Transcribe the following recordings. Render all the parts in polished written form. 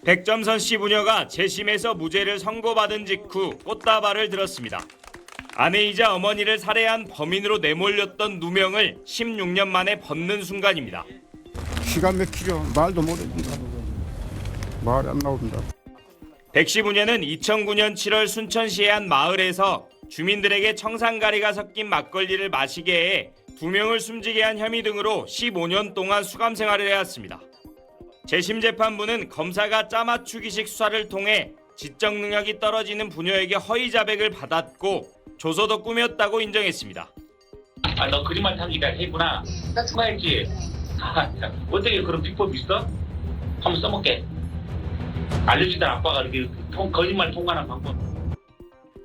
백점선 씨 부녀가 재심에서 무죄를 선고받은 직후 꽃다발을 들었습니다. 아내이자 어머니를 살해한 범인으로 내몰렸던 누명을 16년 만에 벗는 순간입니다. 기가 막히죠. 말도 못해준다. 말이 안 나온다. 백 씨 부녀는 2009년 7월 순천시의 한 마을에서 주민들에게 청산가리가 섞인 막걸리를 마시게 해 2명을 숨지게 한 혐의 등으로 15년 동안 수감 생활을 해왔습니다. 재심 재판부는 검사가 짜맞추기식 수사를 통해 지적 능력이 떨어지는 부녀에게 허위 자백을 받았고 조서도 꾸몄다고 인정했습니다. 너 그림만 탐기가 했구나. 나 수고했지. 어떻게 그런 비법이 있어? 한번 써볼게. 알려주던 아빠가 이렇게 거짓말 통과하는 방법.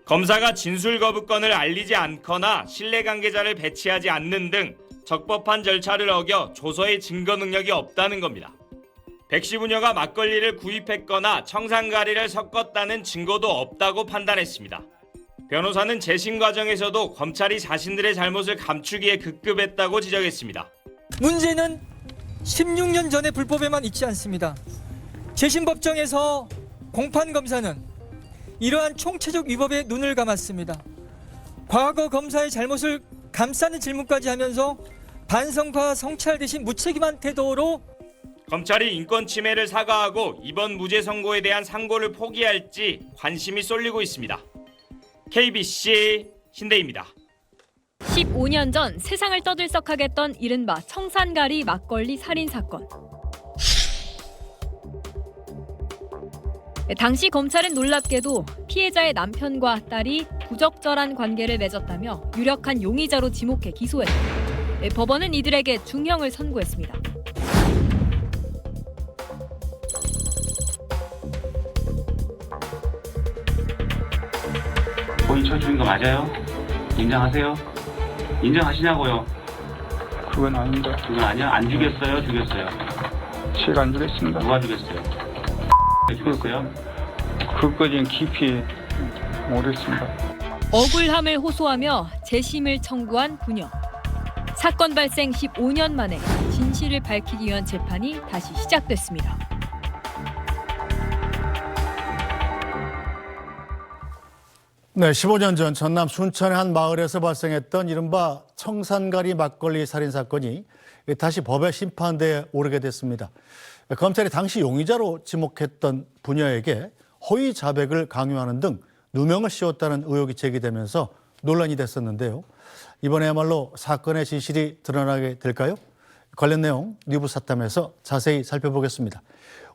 검사가 진술 거부권을 알리지 않거나 신뢰 관계자를 배치하지 않는 등 적법한 절차를 어겨 조서의 증거 능력이 없다는 겁니다. 백 씨 부녀가 막걸리를 구입했거나 청산가리를 섞었다는 증거도 없다고 판단했습니다. 변호사는 재심 과정에서도 검찰이 자신들의 잘못을 감추기에 급급했다고 지적했습니다. 문제는 16년 전의 불법에만 있지 않습니다. 재심 법정에서 공판검사는 이러한 총체적 위법에 눈을 감았습니다. 과거 검사의 잘못을 감싸는 질문까지 하면서 반성과 성찰 대신 무책임한 태도로 검찰이 인권 침해를 사과하고 이번 무죄 선고에 대한 상고를 포기할지 관심이 쏠리고 있습니다. KBC 신대입니다. 15년 전 세상을 떠들썩하게 했던 이른바 청산가리 막걸리 살인 사건. 당시 검찰은 놀랍게도 피해자의 남편과 딸이 부적절한 관계를 맺었다며 유력한 용의자로 지목해 기소했다. 법원은 이들에게 중형을 선고했습니다. 본인 처주인 거 맞아요? 인정하세요? 인정하시냐고요? 그건 아닌데. 그건 아니야? 안 죽였어요? 죽였어요? 제가 안 주겠습니다. 누가 죽였어요? 죽였어요? 그것까지는 깊이 모르겠습니다. 억울함을 호소하며 재심을 청구한 부녀. 사건 발생 15년 만에 진실을 밝히기 위한 재판이 다시 시작됐습니다. 네, 15년 전 전남 순천의 한 마을에서 발생했던 이른바 청산가리 막걸리 살인 사건이 다시 법의 심판대에 오르게 됐습니다. 검찰이 당시 용의자로 지목했던 부녀에게 허위 자백을 강요하는 등 누명을 씌웠다는 의혹이 제기되면서 논란이 됐었는데요. 이번에야말로 사건의 진실이 드러나게 될까요? 관련 내용 뉴부사탐에서 자세히 살펴보겠습니다.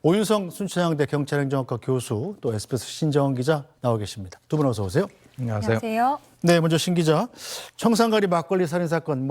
오윤성 순천향대 경찰행정학과 교수 또 SBS 신정원 기자 나와 계십니다. 두 분 어서 오세요. 안녕하세요. 네, 먼저 신 기자. 청산가리 막걸리 살인 사건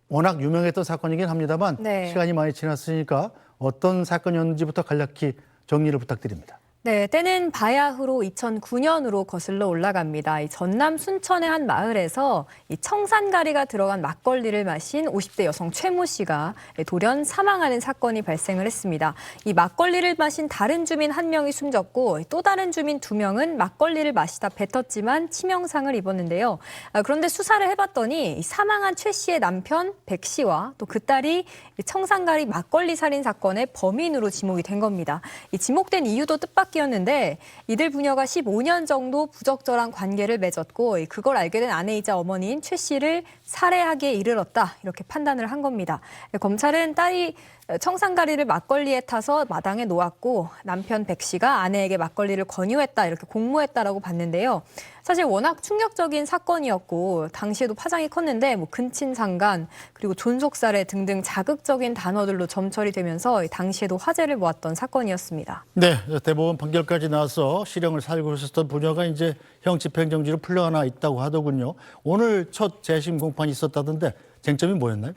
워낙 유명했던 사건이긴 합니다만 네. 시간이 많이 지났으니까 어떤 사건이었는지부터 간략히 정리를 부탁드립니다. 네, 때는 바야흐로 2009년으로 거슬러 올라갑니다. 이 전남 순천의 한 마을에서 이 청산가리가 들어간 막걸리를 마신 50대 여성 최모 씨가 돌연 사망하는 사건이 발생을 했습니다. 이 막걸리를 마신 다른 주민 1명이 숨졌고 또 다른 주민 2명은 막걸리를 마시다 뱉었지만 치명상을 입었는데요. 그런데 수사를 해봤더니 이 사망한 최 씨의 남편 백 씨와 또 그 딸이 청산가리 막걸리 살인 사건의 범인으로 지목이 된 겁니다. 이 지목된 이유도 뜻밖 이었는데 이들 부녀가 15년 정도 부적절한 관계를 맺었고 그걸 알게 된 아내이자 어머니인 최 씨를 살해하기에 이르렀다 이렇게 판단을 한 겁니다. 검찰은 딸이 청산가리를 막걸리에 타서 마당에 놓았고 남편 백 씨가 아내에게 막걸리를 권유했다 이렇게 공모했다라고 봤는데요. 사실 워낙 충격적인 사건이었고 당시에도 파장이 컸는데 근친상간 그리고 존속살해 등등 자극적인 단어들로 점철이 되면서 당시에도 화제를 모았던 사건이었습니다. 네, 대법원 판결까지 나서 실형을 살고 있었던 부녀가 이제 형 집행정지로 풀려나 있다고 하더군요. 오늘 첫 재심 공판이 있었다던데 쟁점이 뭐였나요?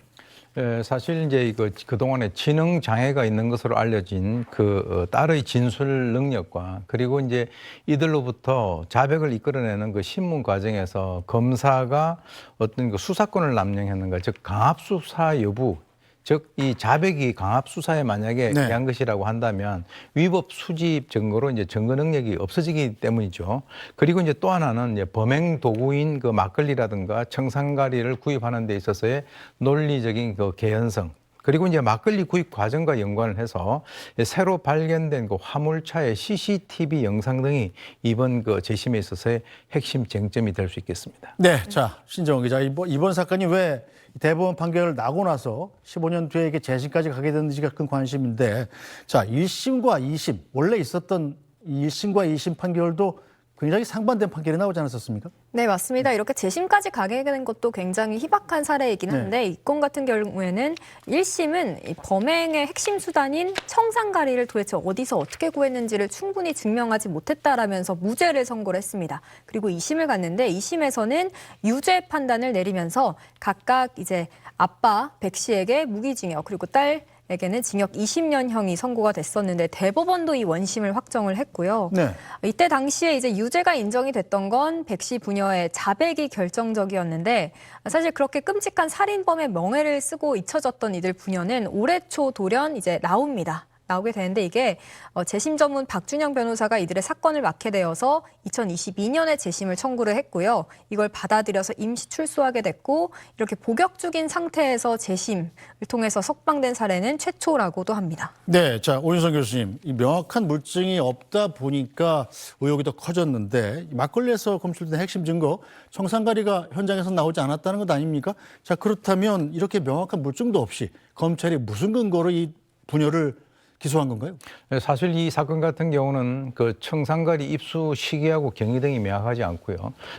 사실 이제 그동안에 지능 장애가 있는 것으로 알려진 그 딸의 진술 능력과 그리고 이제 이들로부터 자백을 이끌어내는 그 신문 과정에서 검사가 어떤 그 수사권을 남용했는가, 즉 강압 수사 여부, 즉 이 자백이 강압 수사에 만약에 네. 의한 것이라고 한다면 위법 수집 증거로 이제 증거 능력이 없어지기 때문이죠. 그리고 이제 또 하나는 이제 범행 도구인 그 막걸리라든가 청산가리를 구입하는 데 있어서의 논리적인 그 개연성, 그리고 이제 막걸리 구입 과정과 연관을 해서 새로 발견된 그 화물차의 CCTV 영상 등이 이번 그 재심에 있어서의 핵심 쟁점이 될 수 있겠습니다. 네, 자 신정원 기자, 이번 사건이 왜 대법원 판결을 나고 나서 15년 뒤에 이게 재심까지 가게 됐는지가 큰 관심인데, 자 1심과 2심 원래 있었던 1심과 2심 판결도 굉장히 상반된 판결이 나오지 않았었습니까? 네, 맞습니다. 이렇게 재심까지 가게 된 것도 굉장히 희박한 사례이긴 한데 이 건 같은 경우에는 1심은 이 범행의 핵심 수단인 청산가리를 도대체 어디서 어떻게 구했는지를 충분히 증명하지 못했다라면서 무죄를 선고를 했습니다. 그리고 2심을 갔는데 2심에서는 유죄 판단을 내리면서 각각 이제 아빠 백 씨에게 무기징역, 그리고 딸에게는 징역 20년형이 선고가 됐었는데 대법원도 이 원심을 확정을 했고요. 네. 이때 당시에 이제 유죄가 인정이 됐던 건 백 씨 부녀의 자백이 결정적이었는데, 사실 그렇게 끔찍한 살인범의 명예를 쓰고 잊혀졌던 이들 부녀는 올해 초 돌연 이제 나오게 되는데, 이게 재심 전문 박준영 변호사가 이들의 사건을 맡게 되어서 2022년에 재심을 청구를 했고요. 이걸 받아들여서 임시 출소하게 됐고, 이렇게 복역 중인 상태에서 재심을 통해서 석방된 사례는 최초라고도 합니다. 네, 자 오윤성 교수님, 이 명확한 물증이 없다 보니까 의혹이 더 커졌는데, 막걸리에서 검출된 핵심 증거 청산가리가 현장에서 나오지 않았다는 것 아닙니까? 자 그렇다면 이렇게 명확한 물증도 없이 검찰이 무슨 근거로 이 부녀를 기소한 건가요? 사실 이 사건 같은 경우는 그 청산가리 입수 시기하고 경위 등이 명확하지 않고요.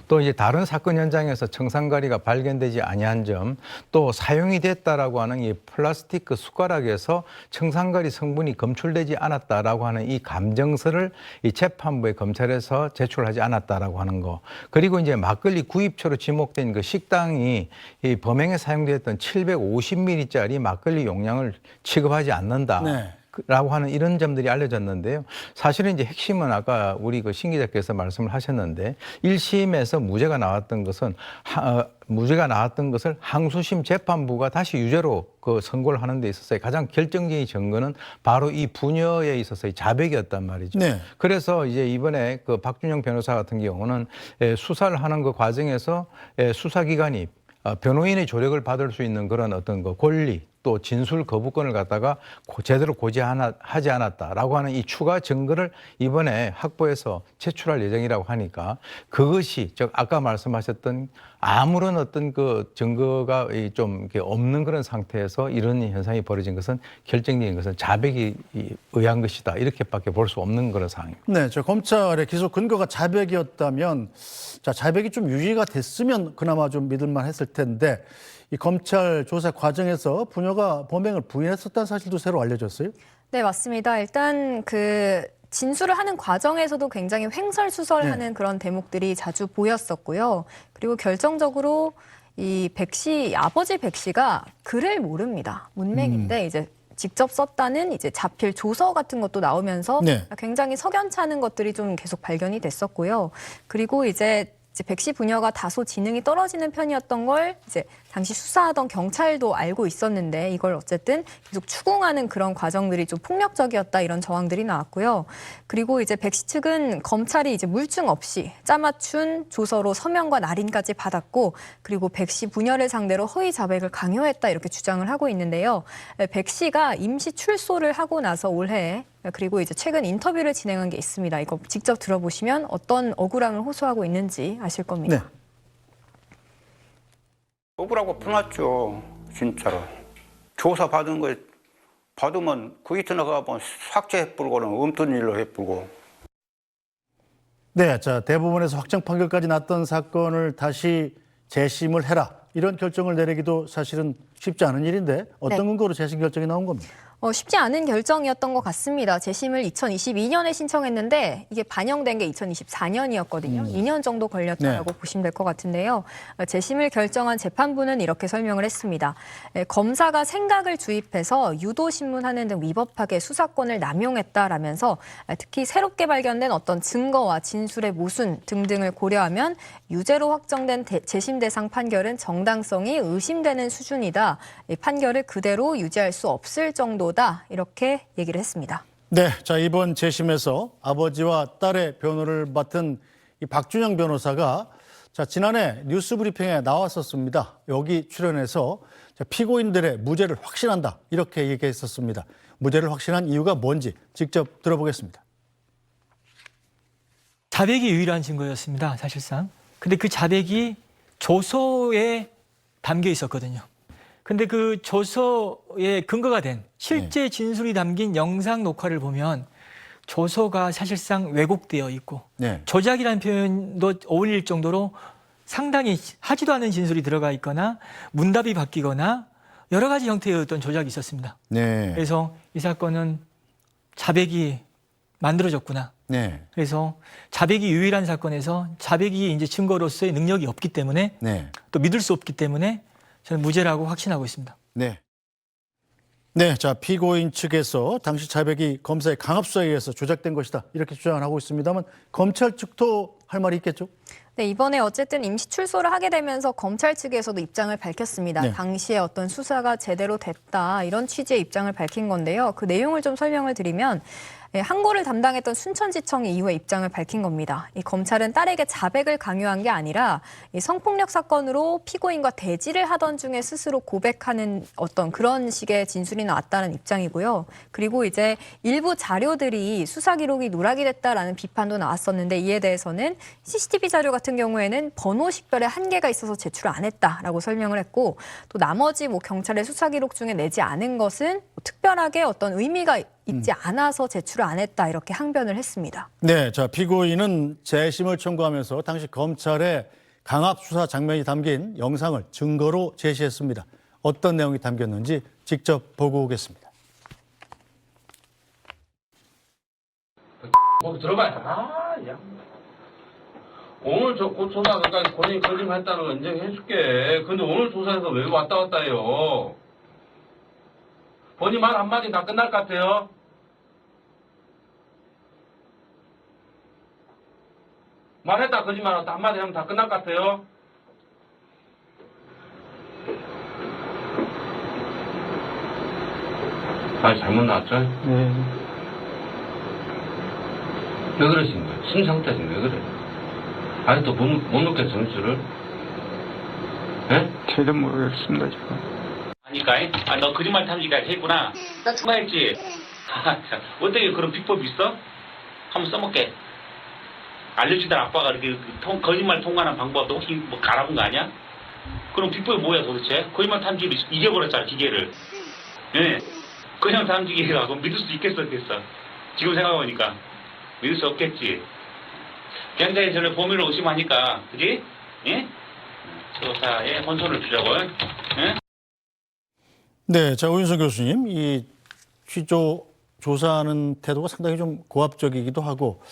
또 이제 다른 사건 현장에서 청산가리가 발견되지 아니한 점, 또 사용이 됐다라고 하는 이 플라스틱 그 숟가락에서 청산가리 성분이 검출되지 않았다라고 하는 이 감정서를 이 재판부에 검찰에서 제출하지 않았다라고 하는 거. 그리고 이제 막걸리 구입처로 지목된 그 식당이 이 범행에 사용되었던 750ml짜리 막걸리 용량을 취급하지 않는다. 네. 라고 하는 이런 점들이 알려졌는데요. 사실은 이제 핵심은 아까 우리 그 신 기자께서 말씀을 하셨는데 1심에서 무죄가 나왔던 것을 항소심 재판부가 다시 유죄로 그 선고를 하는 데 있어서 가장 결정적인 증거는 바로 이 부녀에 있어서의 자백이었단 말이죠. 네. 그래서 이제 이번에 그 박준영 변호사 같은 경우는 수사를 하는 그 과정에서 수사기관이 변호인의 조력을 받을 수 있는 그런 어떤 그 권리, 또 진술 거부권을 갖다가 제대로 고지하지 않았다라고 하는 이 추가 증거를 이번에 확보해서 제출할 예정이라고 하니까, 그것이 즉 아까 말씀하셨던 아무런 어떤 그 증거가 좀 이렇게 없는 그런 상태에서 이런 현상이 벌어진 것은, 결정적인 것은 자백이 의한 것이다, 이렇게밖에 볼 수 없는 그런 상황입니다. 네, 저 검찰의 기소 근거가 자백이었다면, 자 자백이 좀 유지가 됐으면 그나마 좀 믿을만 했을 텐데, 이 검찰 조사 과정에서 부녀가 범행을 부인했었다는 사실도 새로 알려졌어요? 네, 맞습니다. 일단 그 진술을 하는 과정에서도 굉장히 횡설수설하는 그런 대목들이 자주 보였었고요. 그리고 결정적으로 이 백 씨, 아버지 백 씨가 글을 모릅니다. 문맹인데 이제 직접 썼다는 이제 자필 조서 같은 것도 나오면서 굉장히 석연찮은 것들이 좀 계속 발견이 됐었고요. 그리고 이제 백 씨 부녀가 다소 지능이 떨어지는 편이었던 걸 이제 당시 수사하던 경찰도 알고 있었는데, 이걸 어쨌든 계속 추궁하는 그런 과정들이 좀 폭력적이었다, 이런 정황들이 나왔고요. 그리고 이제 백 씨 측은 검찰이 이제 물증 없이 짜맞춘 조서로 서명과 날인까지 받았고, 그리고 백 씨 부녀를 상대로 허위 자백을 강요했다, 이렇게 주장을 하고 있는데요. 백 씨가 임시 출소를 하고 나서 올해, 그리고 이제 최근 인터뷰를 진행한 게 있습니다. 이거 직접 들어보시면 어떤 억울함을 호소하고 있는지 아실 겁니다. 네. 억울하고 분하죠, 진짜로. 조사 받은 거 받으면 그 이튿 나가면 삭제해버리고는 없던 일로 해버리고. 네, 자 대법원에서 확정 판결까지 났던 사건을 다시 재심을 해라, 이런 결정을 내리기도 사실은 쉽지 않은 일인데, 어떤 근거로 재심 결정이 나온 겁니까? 쉽지 않은 결정이었던 것 같습니다. 재심을 2022년에 신청했는데 이게 반영된 게 2024년이었거든요. 2년 정도 걸렸다고 보시면 될 것 같은데요. 재심을 결정한 재판부는 이렇게 설명을 했습니다. 검사가 생각을 주입해서 유도신문하는 등 위법하게 수사권을 남용했다라면서, 특히 새롭게 발견된 어떤 증거와 진술의 모순 등등을 고려하면 유죄로 확정된 재심 대상 판결은 정당성이 의심되는 수준이다. 이 판결을 그대로 유지할 수 없을 정도다, 이렇게 얘기를 했습니다. 네, 자 이번 재심에서 아버지와 딸의 변호를 맡은 이 박준영 변호사가 자 지난해 뉴스브리핑에 나왔었습니다. 여기 출연해서 자, 피고인들의 무죄를 확신한다 이렇게 얘기했었습니다. 무죄를 확신한 이유가 뭔지 직접 들어보겠습니다. 자백이 유일한 증거였습니다, 사실상. 근데 그 자백이 조서에 담겨 있었거든요. 근데 그 조서에 근거가 된 실제 진술이 담긴 영상 녹화를 보면 조서가 사실상 왜곡되어 있고 네. 조작이라는 표현도 어울릴 정도로 상당히 하지도 않은 진술이 들어가 있거나 문답이 바뀌거나 여러 가지 형태의 어떤 조작이 있었습니다. 네. 그래서 이 사건은 자백이 만들어졌구나. 네. 그래서 자백이 유일한 사건에서 자백이 이제 증거로서의 능력이 없기 때문에 네. 또 믿을 수 없기 때문에 저는 무죄라고 확신하고 있습니다. 네. 네, 자, 피고인 측에서 당시 자백이 검사의 강압 수사에 의해서 조작된 것이다 이렇게 주장을 하고 있습니다만 검찰 측도 할 말이 있겠죠? 네, 이번에 어쨌든 임시 출소를 하게 되면서 검찰 측에서도 입장을 밝혔습니다. 네. 당시에 어떤 수사가 제대로 됐다 이런 취지의 입장을 밝힌 건데요. 그 내용을 좀 설명을 드리면 항고를 담당했던 순천지청이 이후에 입장을 밝힌 겁니다. 이 검찰은 딸에게 자백을 강요한 게 아니라 이 성폭력 사건으로 피고인과 대지를 하던 중에 스스로 고백하는 어떤 그런 식의 진술이 나왔다는 입장이고요. 그리고 이제 일부 자료들이 수사 기록이 누락이 됐다라는 비판도 나왔었는데 이에 대해서는 CCTV 자료 같은 경우에는 번호 식별에 한계가 있어서 제출을 안 했다라고 설명을 했고 또 나머지 경찰의 수사 기록 중에 내지 않은 것은 특별하게 어떤 의미가 있지 않아서 제출을 안 했다 이렇게 항변을 했습니다. 네, 자, 피고인은 재심을 청구하면서 당시 검찰의 강압 수사 장면이 담긴 영상을 증거로 제시했습니다. 어떤 내용이 담겼는지 직접 보고 오겠습니다. 거기 들어가야 야. 오늘 곧 조사 그러니까 본인이 거짓말했다는 거 인정해줄게. 근데 오늘 조사에서 왜 왔다 갔다 해요? 본인 말 한마디 다 끝날 것 같아요. 말했다 거짓말했다 한마디 하면 다 끝날 것 같아요. 아 잘못 나왔죠? 네. 왜 그러신 거예요? 심 상태지 왜 그래? 아직도 못 놓겠어 점수를? 예? 저도 모르겠습니다 지금. 하니까 너 거짓말 탐지기가 했구나. 나 통화했지. 어떻게 그런 비법이 있어? 한번 써먹게. 알려주던 아빠가 이렇게 거짓말 통과하는 방법도 혹시 알아본 거 아니야? 그럼 비법이 뭐야 도대체? 거짓말 탐지기를 잊어버렸잖아 기계를. 예. 거짓말 탐지기가 그럼 믿을 수 있겠어 없겠어? 지금 생각해보니까 믿을 수 없겠지. 굉장히 전에 범인을 의심하니까 그지? 예? 조사에 혼선을 주자고. 예? 네, 자, 오윤석 교수님, 이 취조 조사하는 태도가 상당히 좀 고압적이기도 하고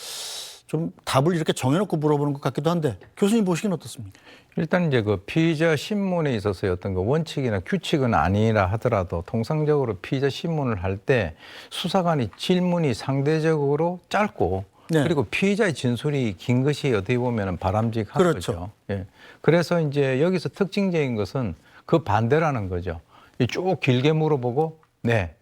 좀 답을 이렇게 정해놓고 물어보는 것 같기도 한데 교수님 보시기는 어떻습니까? 일단 이제 그 피의자 신문에 있어서의 어떤 그 원칙이나 규칙은 아니라 하더라도 통상적으로 피의자 신문을 할 때 수사관이 질문이 상대적으로 짧고 네. 그리고 피의자의 진술이 긴 것이 어떻게 보면 바람직한 그렇죠. 거죠. 예. 그래서 이제 여기서 특징적인 것은 그 반대라는 거죠. 쭉 길게 물어보고 네.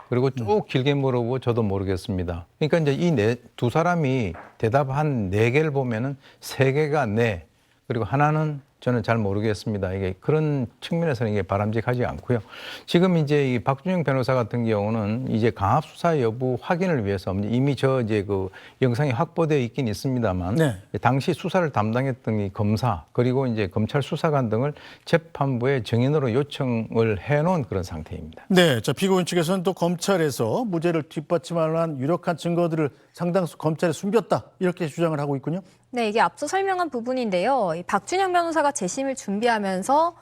그리고 쭉 길게 물어보고 저도 모르겠습니다. 그러니까 이제 이 두 사람이 대답한 4개를 보면은 3개가 네. 그리고 하나는 저는 잘 모르겠습니다. 이게 그런 측면에서는 이게 바람직하지 않고요. 지금 이제 이 박준영 변호사 같은 경우는 이제 강압 수사 여부 확인을 위해서 이미 이제 그 영상이 확보되어 있긴 있습니다만 네. 당시 수사를 담당했던 이 검사 그리고 이제 검찰 수사관 등을 재판부에 증인으로 요청을 해놓은 그런 상태입니다. 네, 자, 피고인 측에서는 또 검찰에서 무죄를 뒷받침할 만한 유력한 증거들을 상당수 검찰에 숨겼다 이렇게 주장을 하고 있군요. 네, 이게 앞서 설명한 부분인데요. 이 박준영 변호사가 재심을 준비하면서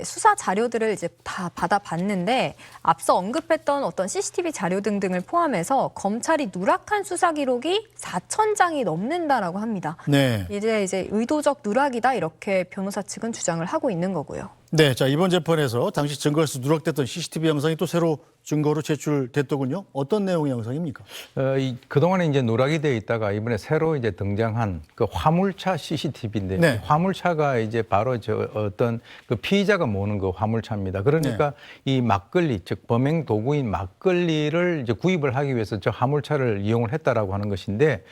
수사 자료들을 이제 다 받아봤는데 앞서 언급했던 어떤 CCTV 자료 등등을 포함해서 검찰이 누락한 수사 기록이 4,000장이 넘는다라고 합니다. 네. 이제 의도적 누락이다 이렇게 변호사 측은 주장을 하고 있는 거고요. 네, 자, 이번 재판에서 당시 증거에서 누락됐던 CCTV 영상이 또 새로 증거로 제출됐더군요. 어떤 내용의 영상입니까? 그동안에 이제 누락이 되어 있다가 이번에 새로 이제 등장한 그 화물차 CCTV인데 네. 화물차가 이제 바로 저 어떤 그 피의자가 모는 그 화물차입니다. 그러니까 이 막걸리 즉 범행 도구인 막걸리를 이제 구입을 하기 위해서 저 화물차를 이용을 했다라고 하는 것인데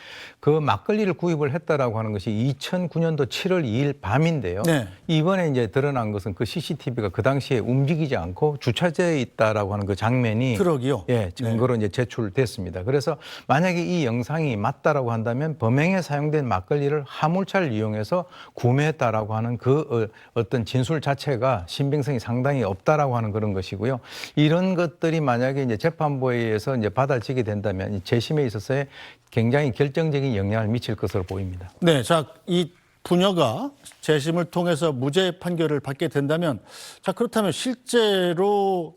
그 막걸리를 구입을 했다라고 하는 것이 2009년도 7월 2일 밤인데요. 네. 이번에 이제 드러난 것은 그 CCTV가 그 당시에 움직이지 않고 주차되어 있다라고 하는 그 장면이 트럭이요? 예, 증거로 이제 제출됐습니다. 그래서 만약에 이 영상이 맞다라고 한다면 범행에 사용된 막걸리를 화물차를 이용해서 구매했다라고 하는 그 어떤 진술 자체가 신빙성이 상당히 없다라고 하는 그런 것이고요. 이런 것들이 만약에 이제 재판부에 의해서 이제 받아지게 된다면 이 재심에 있어서의 굉장히 결정적인 영향을 미칠 것으로 보입니다. 네, 자, 이 부녀가 재심을 통해서 무죄 판결을 받게 된다면, 자, 그렇다면 실제로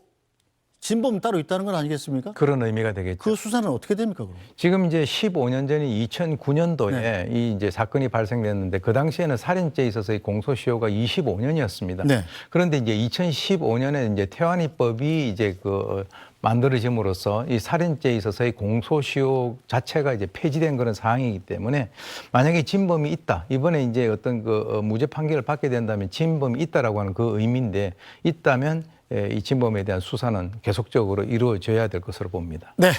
진범은 따로 있다는 건 아니겠습니까? 그런 의미가 되겠죠. 그 수사는 어떻게 됩니까, 그럼? 지금 이제 15년 전인 2009년도에 이 이제 사건이 발생됐는데 그 당시에는 살인죄에 있어서의 공소시효가 25년이었습니다. 네. 그런데 이제 2015년에 이제 태완이법이 이제 그 만들어짐으로써 이 살인죄에 있어서의 공소시효 자체가 이제 폐지된 그런 상황이기 때문에 만약에 진범이 있다. 이번에 이제 어떤 그 무죄 판결을 받게 된다면 진범이 있다라고 하는 그 의미인데 있다면 이 진범에 대한 수사는 계속적으로 이루어져야 될 것으로 봅니다. 네.